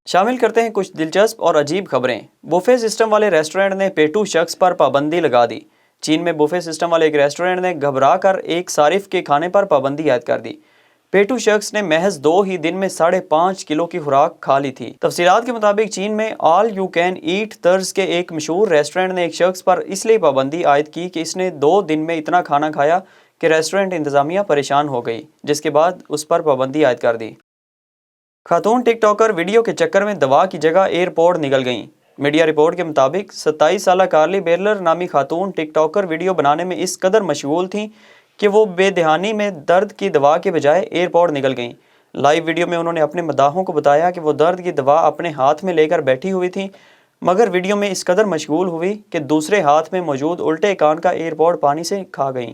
शामिल करते हैं कुछ दिलचस्प और अजीब खबरें। बुफे सिस्टम वाले रेस्टोरेंट ने पेटू शख्स पर पाबंदी लगा दी। चीन में बुफे सिस्टम वाले एक रेस्टोरेंट ने घबरा कर एक सारिफ के खाने पर पाबंदी आयद कर दी। पेटू शख्स ने महज 2 ही दिन में 5.5 किलो की खुराक खा ली थी। तफसीलात के मुताबिक चीन में ऑल यू कैन ईट तर्ज के एक मशहूर रेस्टोरेंट ने एक शख्स पर इसलिए पाबंदी आयद की कि इसने 2 दिन में इतना खाना खाया कि रेस्टोरेंट इंतजामिया परेशान हो गई, जिसके बाद उस पर पाबंदी आयद कर दी। खातून टिक टॉकर वीडियो के चक्कर में दवा की जगह एयरपोर्ट निकल गईं। मीडिया रिपोर्ट के मुताबिक 27 साला कार्ली बेरलर नामी खातून टिक टॉकर वीडियो बनाने में इस कदर मशगूल थीं कि वो बेदहानी में दर्द की दवा के बजाय एयरपोर्ट निकल गईं। लाइव वीडियो में उन्होंने अपने मदाहों को बताया कि वो दर्द की दवा अपने हाथ में लेकर बैठी हुई थी, मगर वीडियो में इस कदर मशगूल हुई कि दूसरे हाथ में मौजूद उल्टे कान का एयरपोर्ट पानी से खा गईं।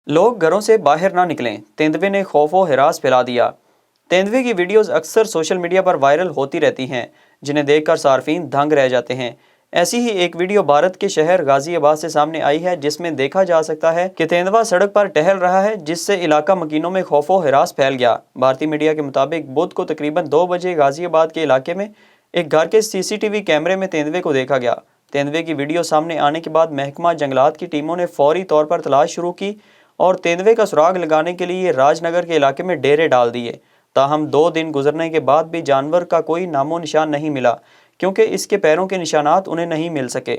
लोग घरों से बाहर ना निकलें, तेंदुए ने खौफो हिरास फैला दिया। तेंदुए की वीडियोस अक्सर सोशल मीडिया पर वायरल होती रहती हैं, जिन्हें देखकर सार्फिन दंग रह जाते हैं। ऐसी ही एक वीडियो भारत के शहर गाजियाबाद से सामने आई है, जिसमें देखा जा सकता है कि तेंदुआ सड़क पर टहल रहा है, जिससे इलाका मकीनों में खौफो हिरास फैल गया। भारतीय मीडिया के मुताबिक बुध को तकरीबन 2 बजे गाजियाबाद के इलाके में एक घर के CCTV कैमरे में तेंदुए को देखा गया। तेंदुए की वीडियो सामने आने के बाद महकमा जंगलात की टीमों ने फौरी तौर पर तलाश शुरू की और तेंदुए का सुराग लगाने के लिए राजनगर के इलाके में डेरे डाल दिए। ताहम 2 दिन गुजरने के बाद भी जानवर का कोई नामो निशान नहीं मिला, क्योंकि इसके पैरों के निशानात उन्हें नहीं मिल सके।